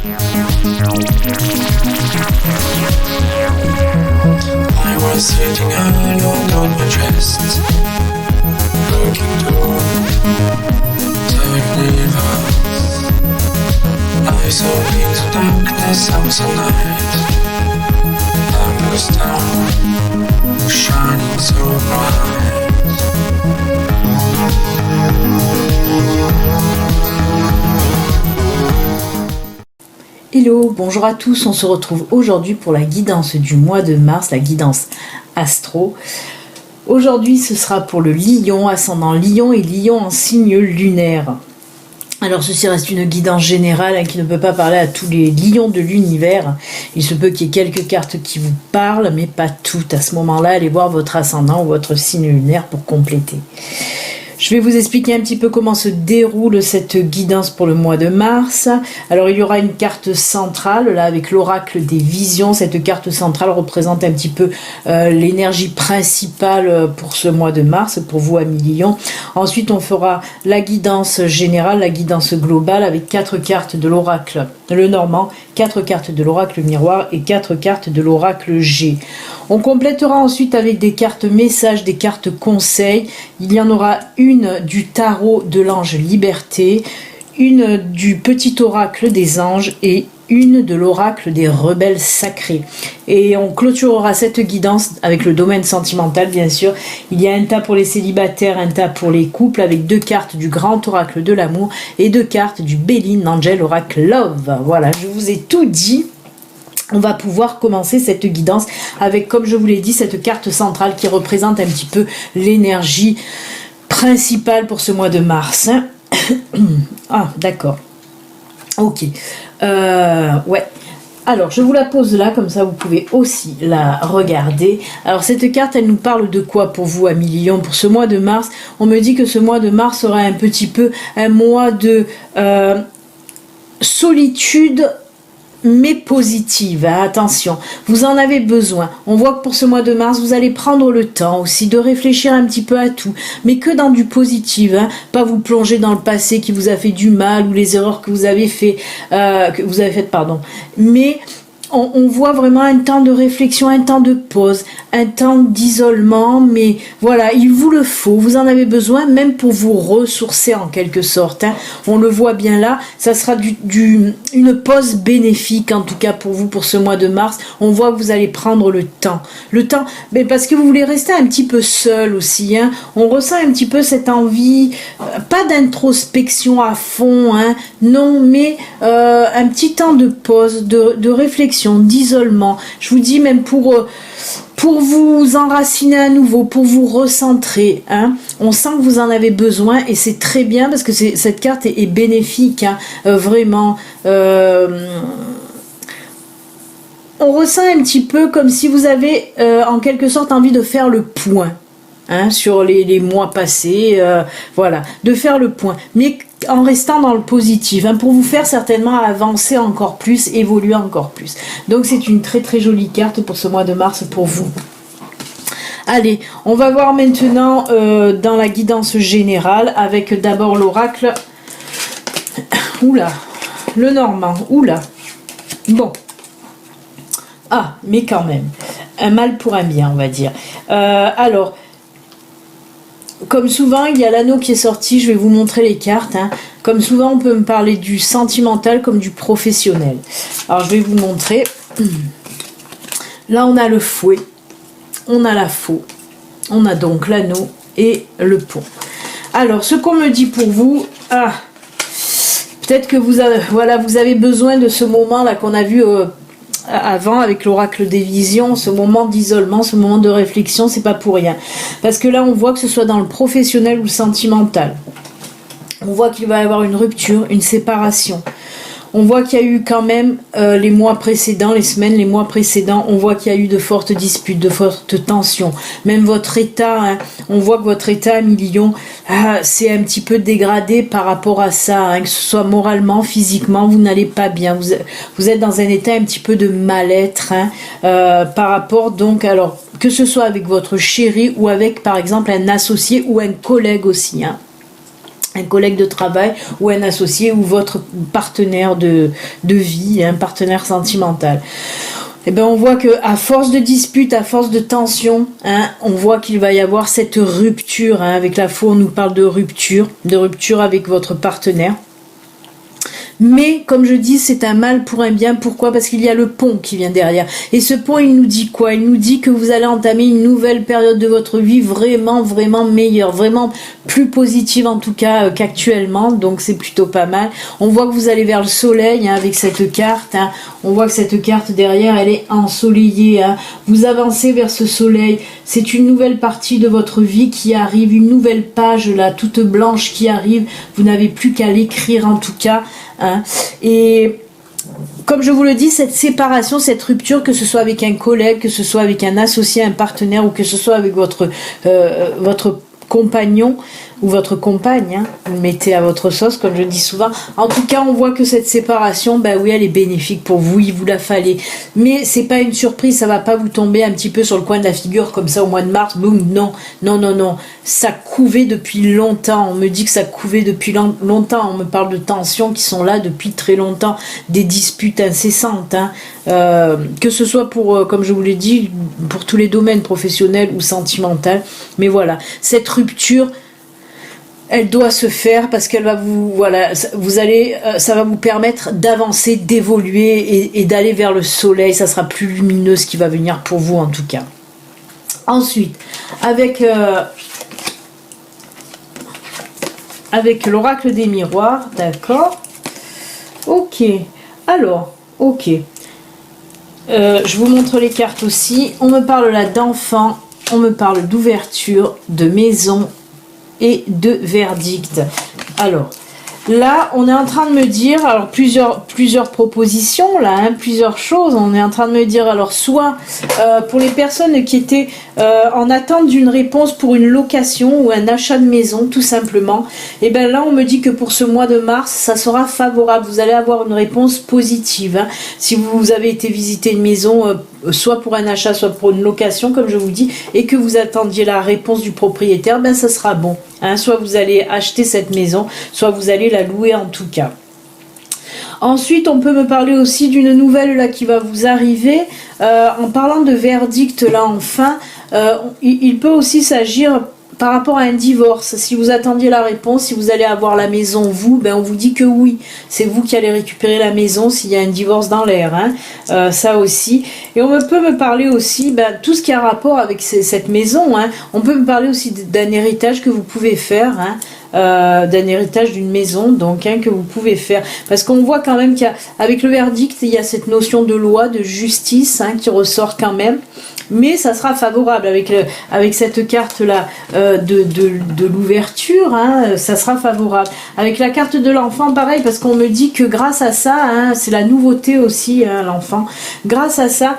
I was sitting alone on my chest, looking toward the universe. I saw into darkness, I was a night. Endless town, shining so bright. Hello, bonjour à tous, on se retrouve aujourd'hui pour la guidance du mois de mars, la guidance astro. Aujourd'hui ce sera pour le Lion, ascendant Lion et Lion en signe lunaire. Alors ceci reste une guidance générale qui ne peut pas parler à tous les lions de l'univers. Il se peut qu'il y ait quelques cartes qui vous parlent, mais pas toutes. À ce moment-là, allez voir votre ascendant ou votre signe lunaire pour compléter. Je vais vous expliquer un petit peu comment se déroule cette guidance pour le mois de mars. Alors il y aura une carte centrale là avec l'oracle des visions. Cette carte centrale représente un petit peu l'énergie principale pour ce mois de mars, pour vous amis Lion. Ensuite on fera la guidance générale, la guidance globale avec 4 cartes de l'oracle le Normand, 4 cartes de l'oracle miroir et 4 cartes de l'oracle G. On complétera ensuite avec des cartes messages, des cartes conseils. Il y en aura une du tarot de l'ange Liberté, une du petit oracle des anges et une de l'oracle des rebelles sacrés. Et on clôturera cette guidance avec le domaine sentimental, bien sûr. Il y a un tas pour les célibataires, un tas pour les couples, avec 2 cartes du grand oracle de l'amour et 2 cartes du Béline Angel Oracle Love. Voilà, je vous ai tout dit. On va pouvoir commencer cette guidance avec, comme je vous l'ai dit, cette carte centrale qui représente un petit peu l'énergie principale pour ce mois de mars. Ah, d'accord. Ok. Ouais. Alors, je vous la pose là, comme ça vous pouvez aussi la regarder. Alors, cette carte, elle nous parle de quoi pour vous, amis Lion, pour ce mois de mars? On me dit que ce mois de mars sera un petit peu un mois de solitude, mais positive, hein, attention, vous en avez besoin. On voit que pour ce mois de mars, vous allez prendre le temps aussi de réfléchir un petit peu à tout, mais que dans du positif, hein, pas vous plonger dans le passé qui vous a fait du mal ou les erreurs que vous avez faites, mais on voit vraiment un temps de réflexion, un temps de pause, un temps d'isolement, mais voilà, il vous le faut, vous en avez besoin, même pour vous ressourcer en quelque sorte, hein. On le voit bien là, ça sera une pause bénéfique en tout cas pour vous pour ce mois de mars. On voit que vous allez prendre le temps, mais parce que vous voulez rester un petit peu seul aussi, hein. On ressent un petit peu cette envie, pas d'introspection à fond, hein, non, mais un petit temps de pause, de réflexion, d'isolement. Je vous dis même pour vous enraciner à nouveau, pour vous recentrer, hein. On sent que vous en avez besoin et c'est très bien parce que cette carte est bénéfique, hein, vraiment. On ressent un petit peu comme si vous avez en quelque sorte envie de faire le point, hein, sur les mois passés, voilà, de faire le point, mais en restant dans le positif, hein, pour vous faire certainement avancer encore plus, évoluer encore plus. Donc c'est une très très jolie carte pour ce mois de mars pour vous. Allez, on va voir maintenant dans la guidance générale avec d'abord l'oracle. Oula, le Normand, oula. Bon. Ah, mais quand même, un mal pour un bien, on va dire. Alors, comme souvent, il y a l'anneau qui est sorti, je vais vous montrer les cartes, hein. Comme souvent, on peut me parler du sentimental comme du professionnel. Alors, je vais vous montrer. Là, on a le fouet, on a la faux, on a donc l'anneau et le pont. Alors, ce qu'on me dit pour vous, peut-être que vous avez besoin de ce moment-là qu'on a vu avant avec l'oracle des visions, ce moment d'isolement, ce moment de réflexion, c'est pas pour rien. Parce que là, on voit que ce soit dans le professionnel ou le sentimental. On voit qu'il va y avoir une rupture, une séparation. On voit qu'il y a eu quand même les mois précédents, les semaines, les mois précédents, on voit qu'il y a eu de fortes disputes, de fortes tensions. Même votre état, hein, on voit que votre état, Lion, c'est un petit peu dégradé par rapport à ça, hein, que ce soit moralement, physiquement, vous n'allez pas bien. Vous êtes dans un état un petit peu de mal-être, hein, par rapport donc, alors, que ce soit avec votre chéri ou avec, par exemple, un associé ou un collègue aussi, hein. un collègue de travail ou un associé ou votre partenaire de vie, un partenaire sentimental. Eh ben on voit que à force de disputes, à force de tensions, on voit qu'il va y avoir cette rupture. Avec la foi, on nous parle de rupture avec votre partenaire. Mais, comme je dis, c'est un mal pour un bien. Pourquoi ? Parce qu'il y a le pont qui vient derrière. Et ce pont, il nous dit quoi ? Il nous dit que vous allez entamer une nouvelle période de votre vie vraiment, vraiment meilleure, vraiment plus positive en tout cas qu'actuellement. Donc, c'est plutôt pas mal. On voit que vous allez vers le soleil avec cette carte. On voit que cette carte derrière, elle est ensoleillée. Vous avancez vers ce soleil. C'est une nouvelle partie de votre vie qui arrive, une nouvelle page là, toute blanche qui arrive. Vous n'avez plus qu'à l'écrire en tout cas. Et comme je vous le dis, cette séparation, cette rupture, que ce soit avec un collègue, que ce soit avec un associé, un partenaire, ou que ce soit avec votre compagnon ou votre compagne, vous le mettez à votre sauce, comme je dis souvent. En tout cas, on voit que cette séparation, oui, elle est bénéfique pour vous, il vous la fallait. Mais c'est pas une surprise, ça va pas vous tomber un petit peu sur le coin de la figure comme ça au mois de mars, boum, non. Ça couvait depuis longtemps, on me dit que ça couvait depuis longtemps, on me parle de tensions qui sont là depuis très longtemps, des disputes incessantes, que ce soit pour, comme je vous l'ai dit, pour tous les domaines professionnels ou sentimentaux. Mais voilà, cette rupture, elle doit se faire parce qu'elle va ça va vous permettre d'avancer, d'évoluer et d'aller vers le soleil. Ça sera plus lumineux ce qui va venir pour vous en tout cas. Ensuite, avec l'oracle des miroirs, d'accord. Ok. Alors, ok. Je vous montre les cartes aussi. On me parle là d'enfants, on me parle d'ouverture, de maison et de verdict. Alors, là, on est en train de me dire, alors plusieurs propositions, là, plusieurs choses. On est en train de me dire, alors, soit pour les personnes qui étaient en attente d'une réponse pour une location ou un achat de maison, tout simplement, et bien là, on me dit que pour ce mois de mars, ça sera favorable. Vous allez avoir une réponse positive. Si vous avez été visiter une maison, soit pour un achat, soit pour une location, comme je vous dis, et que vous attendiez la réponse du propriétaire, ça sera bon. Soit vous allez acheter cette maison, soit vous allez la louer en tout cas. Ensuite, on peut me parler aussi d'une nouvelle là qui va vous arriver. En parlant de verdict là enfin, il peut aussi s'agir par rapport à un divorce. Si vous attendiez la réponse, si vous allez avoir la maison vous, on vous dit que oui, c'est vous qui allez récupérer la maison s'il y a un divorce dans l'air, ça aussi. Et on peut me parler aussi tout ce qui a rapport avec cette maison, on peut me parler aussi d'un héritage que vous pouvez faire, d'un héritage d'une maison donc que vous pouvez faire, parce qu'on voit quand même qu'avec le verdict il y a cette notion de loi, de justice qui ressort quand même, mais ça sera favorable avec cette carte là de l'ouverture, ça sera favorable. Avec la carte de l'enfant pareil, parce qu'on me dit que grâce à ça, c'est la nouveauté aussi, l'enfant, grâce à ça,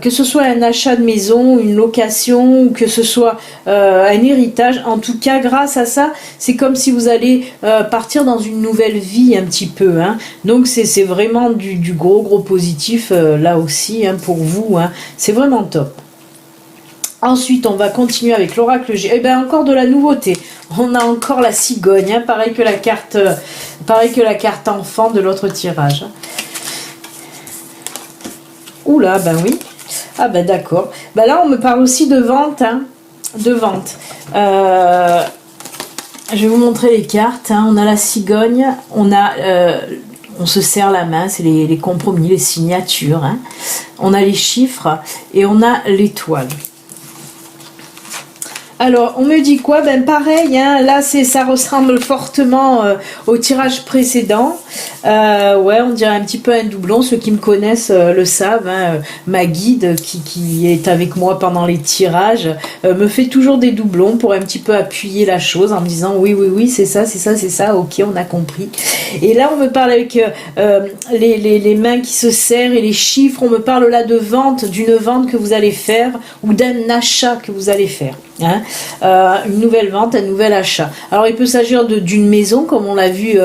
que ce soit un achat de maison, une location, ou que ce soit un héritage, en tout cas grâce à ça, c'est comme si vous allez partir dans une nouvelle vie un petit peu, donc c'est vraiment du gros positif là aussi pour vous, c'est vraiment top. Ensuite, on va continuer avec l'oracle G. Encore de la nouveauté. On a encore la cigogne, pareil que la carte enfant de l'autre tirage. Oula, oui. Ah d'accord. Là, on me parle aussi de vente, de vente. Je vais vous montrer les cartes. On a la cigogne, on se serre la main, c'est les compromis, les signatures. On a les chiffres et on a l'étoile. Alors, on me dit quoi ? Pareil, là, ça ressemble fortement au tirage précédent. On dirait un petit peu un doublon. Ceux qui me connaissent le savent. Ma guide qui est avec moi pendant les tirages me fait toujours des doublons pour un petit peu appuyer la chose en me disant oui, c'est ça, ok, on a compris. Et là, on me parle avec les mains qui se serrent et les chiffres. On me parle là de vente, d'une vente que vous allez faire ou d'un achat que vous allez faire. Une nouvelle vente, un nouvel achat. Alors il peut s'agir d'une maison comme on l'a vu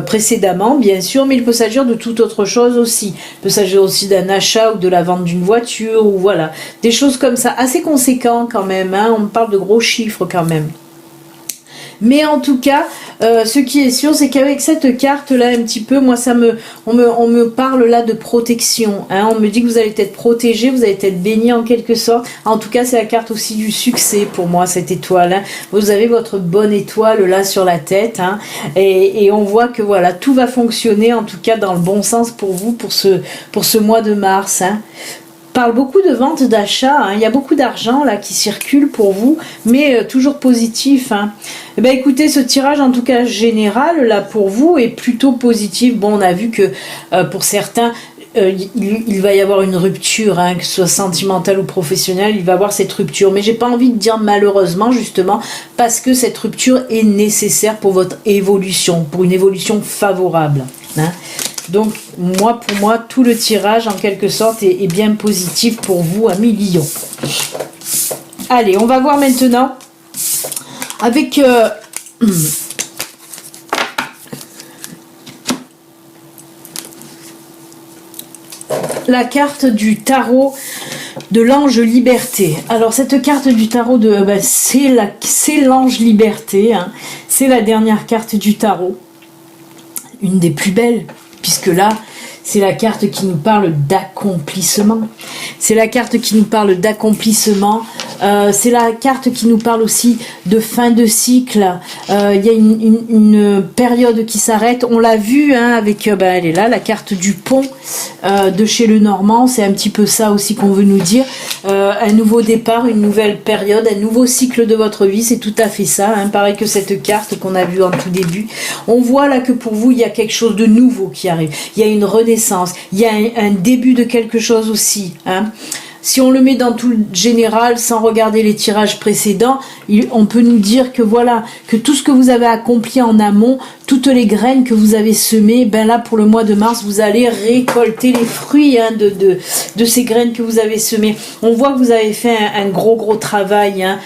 précédemment bien sûr, mais il peut s'agir de toute autre chose aussi. Il peut s'agir aussi d'un achat ou de la vente d'une voiture ou voilà, des choses comme ça assez conséquents quand même, on parle de gros chiffres quand même. Mais en tout cas, ce qui est sûr, c'est qu'avec cette carte-là, un petit peu, moi, on me parle là de protection. Hein. On me dit que vous allez être protégé, vous allez être béni en quelque sorte. En tout cas, c'est la carte aussi du succès pour moi, cette étoile. Hein. Vous avez votre bonne étoile là sur la tête. Hein. Et on voit que voilà, tout va fonctionner, en tout cas dans le bon sens pour vous, pour ce mois de mars. Hein. Parle beaucoup de vente, d'achat, hein. Il y a beaucoup d'argent là qui circule pour vous, mais toujours positif. Hein. Eh ben, écoutez, ce tirage en tout cas général là pour vous est plutôt positif. Bon, on a vu que pour certains, il va y avoir une rupture, hein, que ce soit sentimentale ou professionnelle, il va y avoir cette rupture. Mais j'ai pas envie de dire malheureusement, justement, parce que cette rupture est nécessaire pour votre évolution, pour une évolution favorable. Hein. Donc, pour moi, tout le tirage, en quelque sorte, est bien positif pour vous, amis Lion. Allez, on va voir maintenant avec la carte du tarot de l'ange liberté. Alors, cette carte du tarot, c'est l'ange liberté. Hein. C'est la dernière carte du tarot. Une des plus belles. Puisque là, c'est la carte qui nous parle d'accomplissement. C'est la carte qui nous parle d'accomplissement. C'est la carte qui nous parle aussi de fin de cycle. Il y a une période qui s'arrête. On l'a vu hein, avec, elle est là, la carte du pont de chez Lenormand. C'est un petit peu ça aussi qu'on veut nous dire. Un nouveau départ, une nouvelle période, un nouveau cycle de votre vie. C'est tout à fait ça. Hein. Pareil que cette carte qu'on a vue en tout début. On voit là que pour vous, il y a quelque chose de nouveau qui arrive. Il y a une renaissance. Il y a un début de quelque chose aussi. Hein. Si on le met dans tout le général, sans regarder les tirages précédents, on peut nous dire que voilà, que tout ce que vous avez accompli en amont, toutes les graines que vous avez semées, ben là pour le mois de mars, vous allez récolter les fruits hein, de ces graines que vous avez semées. On voit que vous avez fait un gros travail hein,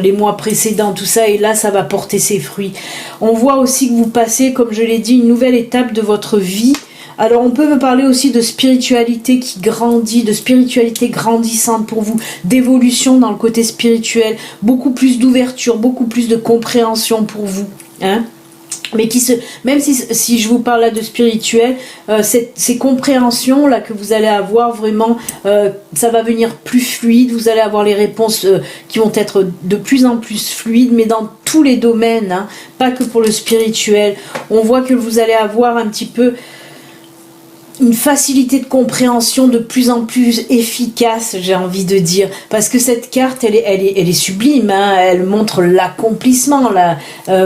les mois précédents, tout ça, et là ça va porter ses fruits. On voit aussi que vous passez, comme je l'ai dit, une nouvelle étape de votre vie. Alors on peut me parler aussi de spiritualité qui grandit, de spiritualité grandissante pour vous, d'évolution dans le côté spirituel, beaucoup plus d'ouverture, beaucoup plus de compréhension pour vous. Hein. Mais même si je vous parle là de spirituel, ces compréhensions là que vous allez avoir vraiment, ça va venir plus fluide. Vous allez avoir les réponses qui vont être de plus en plus fluides, mais dans tous les domaines, hein, pas que pour le spirituel. On voit que vous allez avoir un petit peu une facilité de compréhension de plus en plus efficace, j'ai envie de dire, parce que cette carte, elle est sublime, hein, elle montre l'accomplissement, là,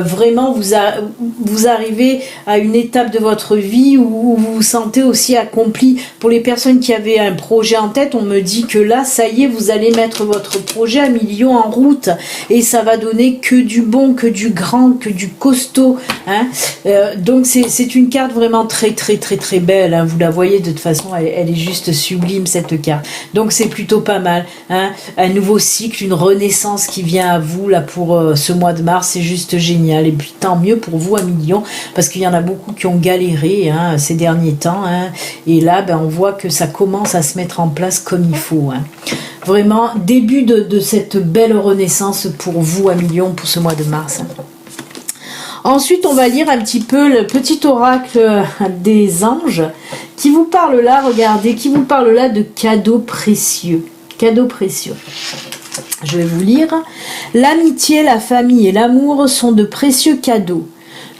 vraiment, vous arrivez à une étape de votre vie où vous vous sentez aussi accompli. Pour les personnes qui avaient un projet en tête, on me dit que là, ça y est, vous allez mettre votre projet à millions en route, et ça va donner que du bon, que du grand, que du costaud, hein. Donc c'est une carte vraiment très belle, hein. Vous la voyez, de toute façon, elle est juste sublime, cette carte. Donc c'est plutôt pas mal. Hein. Un nouveau cycle, une renaissance qui vient à vous là pour ce mois de mars, c'est juste génial. Et puis tant mieux pour vous, amis Lion, parce qu'il y en a beaucoup qui ont galéré hein, ces derniers temps. Hein. Et là, on voit que ça commence à se mettre en place comme il faut. Hein. Vraiment, début de cette belle renaissance pour vous, amis Lion, pour ce mois de mars. Hein. Ensuite, on va lire un petit peu le petit oracle des anges qui vous parle là, regardez, qui vous parle là de cadeaux précieux. Cadeaux précieux. Je vais vous lire. L'amitié, la famille et l'amour sont de précieux cadeaux.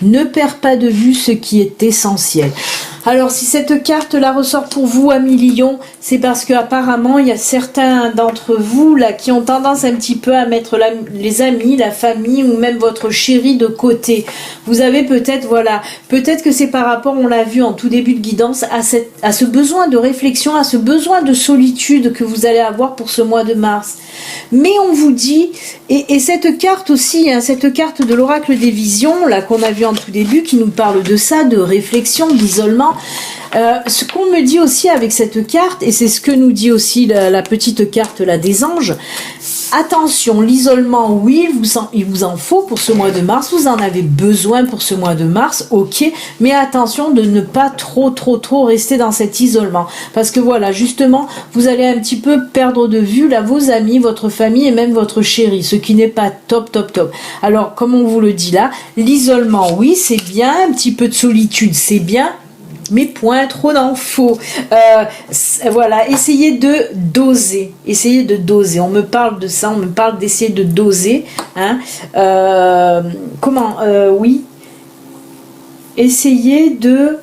Ne perds pas de vue ce qui est essentiel. Alors, si cette carte-là ressort pour vous, amis Lion, c'est parce qu'apparemment, il y a certains d'entre vous là qui ont tendance un petit peu à mettre les amis, la famille ou même votre chéri de côté. Vous avez peut-être, voilà, peut-être que c'est par rapport, on l'a vu en tout début de guidance, à ce besoin de réflexion, à ce besoin de solitude que vous allez avoir pour ce mois de mars. Mais on vous dit, et cette carte aussi, hein, cette carte de l'oracle des visions, là qu'on a vu en tout début, qui nous parle de ça, de réflexion, d'isolement. Ce qu'on me dit aussi avec cette carte, et c'est ce que nous dit aussi la petite carte là des anges, Attention, l'isolement, oui, il vous en faut pour ce mois de mars, vous en avez besoin pour ce mois de mars, ok, mais attention de ne pas trop rester dans cet isolement, parce que voilà, justement, vous allez un petit peu perdre de vue là vos amis, votre famille et même votre chéri, ce qui n'est pas top. Alors, comme on vous le dit là, l'isolement, oui, c'est bien, un petit peu de solitude, c'est bien, mais point trop d'infos. Voilà, essayez de doser. On me parle de ça, on me parle d'essayer de doser. Hein. Oui. Essayez de...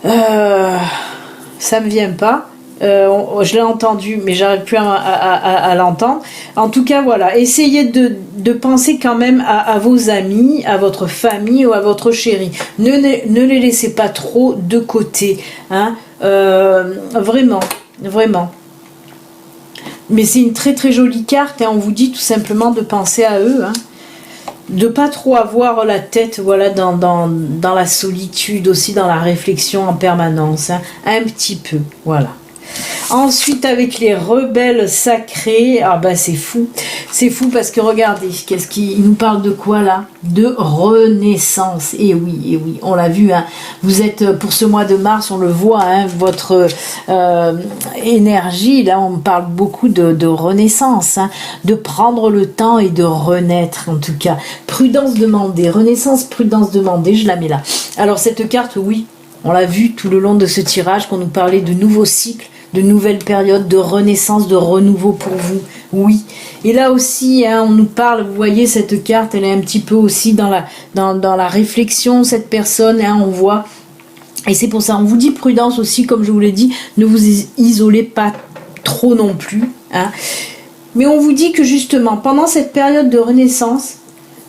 ça me vient pas. Je l'ai entendu, mais j'arrive plus à l'entendre. En tout cas, voilà, essayez de penser quand même à vos amis, à votre famille ou à votre chéri. Ne les laissez pas trop de côté, hein. Vraiment. Mais c'est une très jolie carte, hein. On vous dit tout simplement de penser à eux, hein. De pas trop avoir la tête, voilà, dans la solitude, aussi dans la réflexion en permanence, hein. Un petit peu, voilà. Ensuite, avec les rebelles sacrés, c'est fou parce que regardez, qu'est-ce qu'il nous parle de quoi là? De renaissance. Et oui, on l'a vu, hein. Vous êtes pour ce mois de mars, on le voit, hein, votre énergie, là on parle beaucoup de renaissance, hein, de prendre le temps et de renaître en tout cas. Prudence demandée, renaissance, prudence demandée, je la mets là. Alors cette carte, oui, on l'a vu tout le long de ce tirage qu'on nous parlait de nouveaux cycles, de nouvelles périodes, de renaissance, de renouveau pour vous, oui. Et là aussi, hein, on nous parle, vous voyez cette carte, elle est un petit peu aussi dans la réflexion, cette personne, hein, on voit. Et c'est pour ça, on vous dit prudence aussi, comme je vous l'ai dit, ne vous isolez pas trop non plus, hein. Mais on vous dit que justement, pendant cette période de renaissance,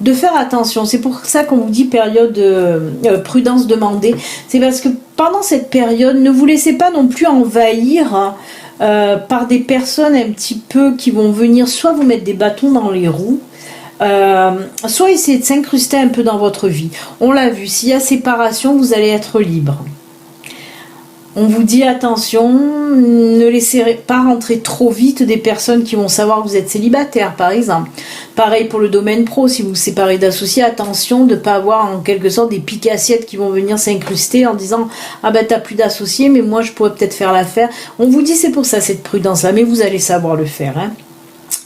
de faire attention, c'est pour ça qu'on vous dit période prudence demandée, c'est parce que pendant cette période, ne vous laissez pas non plus envahir, hein, par des personnes un petit peu qui vont venir soit vous mettre des bâtons dans les roues, soit essayer de s'incruster un peu dans votre vie. On l'a vu, s'il y a séparation, vous allez être libre. On vous dit attention, ne laissez pas rentrer trop vite des personnes qui vont savoir que vous êtes célibataire, par exemple. Pareil pour le domaine pro, si vous vous séparez d'associés, attention de ne pas avoir en quelque sorte des piques-assiettes qui vont venir s'incruster en disant « Ah ben t'as plus d'associés, mais moi je pourrais peut-être faire l'affaire ». On vous dit c'est pour ça cette prudence-là, mais vous allez savoir le faire, hein.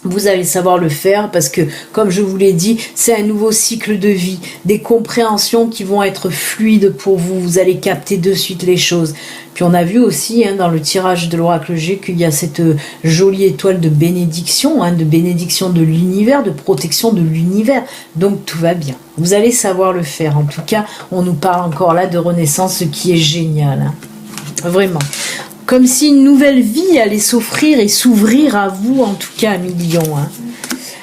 Vous allez savoir le faire parce que, comme je vous l'ai dit, c'est un nouveau cycle de vie, des compréhensions qui vont être fluides pour vous, vous allez capter de suite les choses. Puis on a vu aussi, hein, dans le tirage de l'oracle G, qu'il y a cette jolie étoile de bénédiction, hein, de bénédiction de l'univers, de protection de l'univers. Donc tout va bien. Vous allez savoir le faire. En tout cas, on nous parle encore là de renaissance, ce qui est génial, hein. Vraiment. Comme si une nouvelle vie allait s'offrir et s'ouvrir à vous, en tout cas, millions, hein.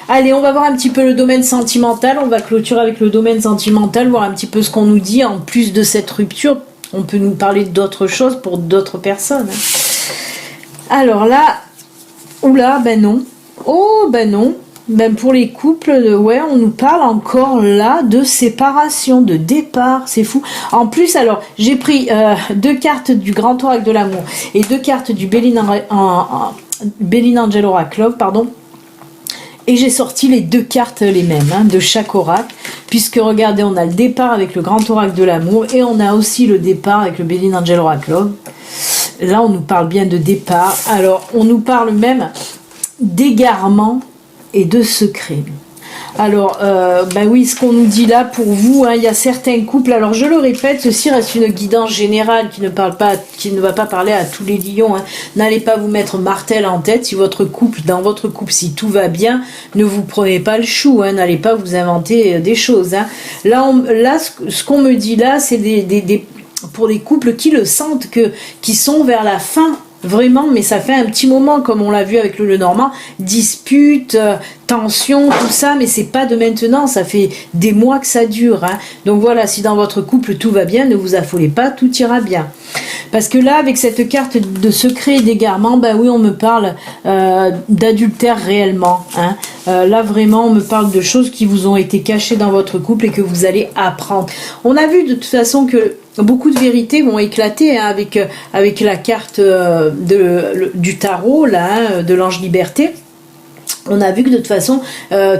Allez, on va voir un petit peu le domaine sentimental. On va clôturer avec le domaine sentimental, voir un petit peu ce qu'on nous dit. En plus de cette rupture, on peut nous parler d'autres choses pour d'autres personnes, hein. Alors là, oula, ben non. Oh, ben non. Ben pour les couples, ouais, on nous parle encore là de séparation, de départ, c'est fou. En plus, alors, j'ai pris 2 cartes du Grand Oracle de l'amour et 2 cartes du Béline Angel Oracle, pardon. Et j'ai sorti les 2 cartes les mêmes, hein, de chaque oracle, puisque regardez, on a le départ avec le Grand Oracle de l'amour et on a aussi le départ avec le Béline Angel Oracle. Là, on nous parle bien de départ. Alors, on nous parle même d'égarement et de secret. Alors, ben oui, ce qu'on nous dit là pour vous, hein, il y a certains couples, alors je le répète, ceci reste une guidance générale qui ne va pas parler à tous les lions, hein. N'allez pas vous mettre martel en tête si dans votre couple, si tout va bien, ne vous prenez pas le chou, hein, n'allez pas vous inventer des choses, hein. Là, ce qu'on me dit là, c'est pour des couples qui le sentent, qui sont vers la fin. Vraiment, mais ça fait un petit moment, comme on l'a vu avec le Normand, dispute, tension, tout ça, mais c'est pas de maintenant, ça fait des mois que ça dure, hein. Donc voilà, si dans votre couple tout va bien, ne vous affolez pas, tout ira bien. Parce que là, avec cette carte de secret et d'égarement, ben oui, on me parle d'adultère réellement, hein. Là, vraiment, on me parle de choses qui vous ont été cachées dans votre couple et que vous allez apprendre. On a vu de toute façon que beaucoup de vérités vont éclater, hein, avec la carte du tarot, là, hein, de l'ange liberté. On a vu que de toute façon,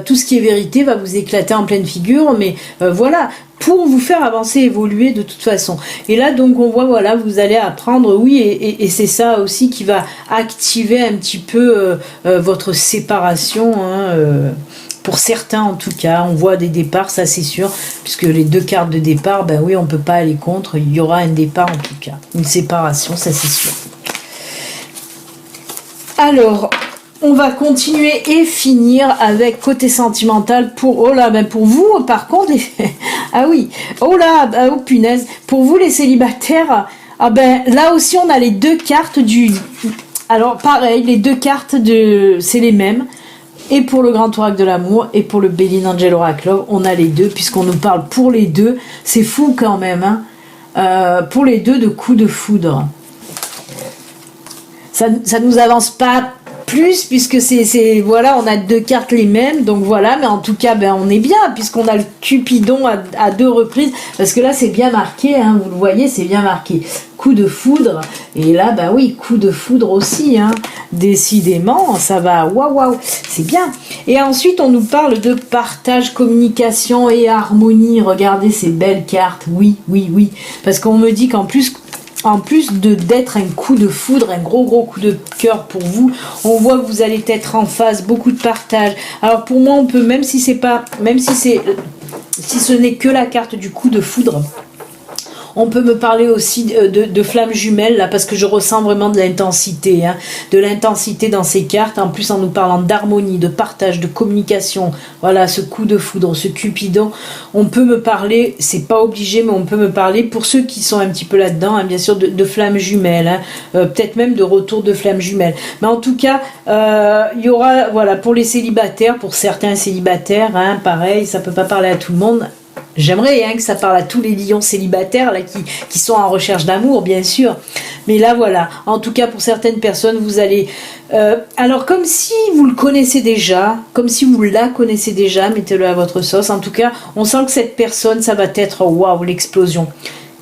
tout ce qui est vérité va vous éclater en pleine figure, mais voilà, pour vous faire avancer, évoluer de toute façon. Et là, donc, on voit, voilà, vous allez apprendre, oui, et c'est ça aussi qui va activer un petit peu votre séparation, hein, pour certains en tout cas. On voit des départs, ça c'est sûr, puisque les 2 cartes de départ, ben oui, on peut pas aller contre, il y aura un départ en tout cas, une séparation, ça c'est sûr. Alors, on va continuer et finir avec côté sentimental pour, oh là, ben pour vous, par contre, ah oui, oh là, oh punaise, pour vous les célibataires, ah ben là aussi on a les 2 cartes du, alors pareil, les 2 cartes de, c'est les mêmes, et pour le Grand Oracle de l'amour, et pour le Béline Angel Oracle Love, on a les 2, puisqu'on nous parle pour les 2, c'est fou quand même, hein, pour les 2 de coups de foudre. Ça nous avance pas plus, puisque c'est voilà, on a 2 cartes les mêmes, donc voilà, mais en tout cas ben on est bien, puisqu'on a le Cupidon à 2 reprises, parce que là c'est bien marqué, hein, vous le voyez, c'est bien marqué, coup de foudre, et là ben oui, coup de foudre aussi, hein, décidément, ça va, waouh, c'est bien. Et ensuite on nous parle de partage, communication et harmonie, regardez ces belles cartes, oui, parce qu'on me dit qu'en plus d'être un coup de foudre, un gros coup de cœur pour vous, on voit que vous allez être en phase, beaucoup de partage. Alors pour moi, on peut, même si ce n'est que la carte du coup de foudre, on peut me parler aussi de flammes jumelles, là, parce que je ressens vraiment de l'intensité, hein, de l'intensité dans ces cartes, en plus en nous parlant d'harmonie, de partage, de communication, voilà, ce coup de foudre, ce Cupidon, on peut me parler, c'est pas obligé, mais on peut me parler, pour ceux qui sont un petit peu là-dedans, hein, bien sûr, de flammes jumelles, hein, peut-être même de retour de flammes jumelles, mais en tout cas, il y aura, voilà, pour les célibataires, pour certains célibataires, hein, pareil, ça peut pas parler à tout le monde. J'aimerais que ça parle à tous les lions célibataires là, qui sont en recherche d'amour, bien sûr. Mais là, voilà. En tout cas, pour certaines personnes, vous allez... alors, comme si vous le connaissez déjà, comme si vous la connaissez déjà, mettez-le à votre sauce. En tout cas, on sent que cette personne, ça va être, waouh, l'explosion.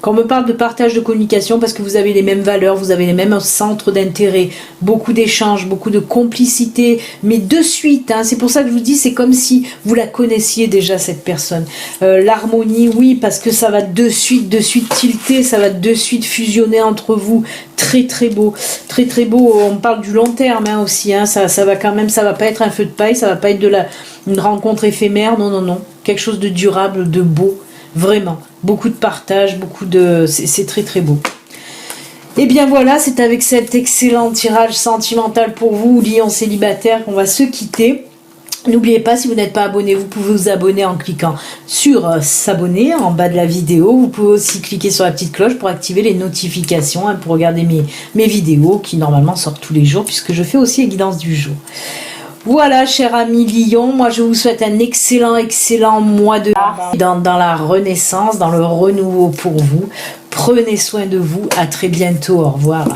Quand on me parle de partage de communication, parce que vous avez les mêmes valeurs, vous avez les mêmes centres d'intérêt, beaucoup d'échanges, beaucoup de complicité, mais de suite, hein, c'est pour ça que je vous dis, c'est comme si vous la connaissiez déjà, cette personne. L'harmonie, oui, parce que ça va de suite tilter, ça va de suite fusionner entre vous, très beau, très beau. On parle du long terme, hein, aussi, hein, ça va quand même, ça va pas être un feu de paille, ça va pas être une rencontre éphémère, non, quelque chose de durable, de beau. Vraiment, beaucoup de partage, c'est très beau. Et bien voilà, c'est avec cet excellent tirage sentimental pour vous, lions célibataires, qu'on va se quitter. N'oubliez pas, si vous n'êtes pas abonné, vous pouvez vous abonner en cliquant sur s'abonner en bas de la vidéo. Vous pouvez aussi cliquer sur la petite cloche pour activer les notifications, hein, pour regarder mes vidéos qui normalement sortent tous les jours, puisque je fais aussi les guidances du jour. Voilà, chers amis Lion, moi je vous souhaite un excellent mois de mars dans la renaissance, dans le renouveau pour vous. Prenez soin de vous, à très bientôt, au revoir.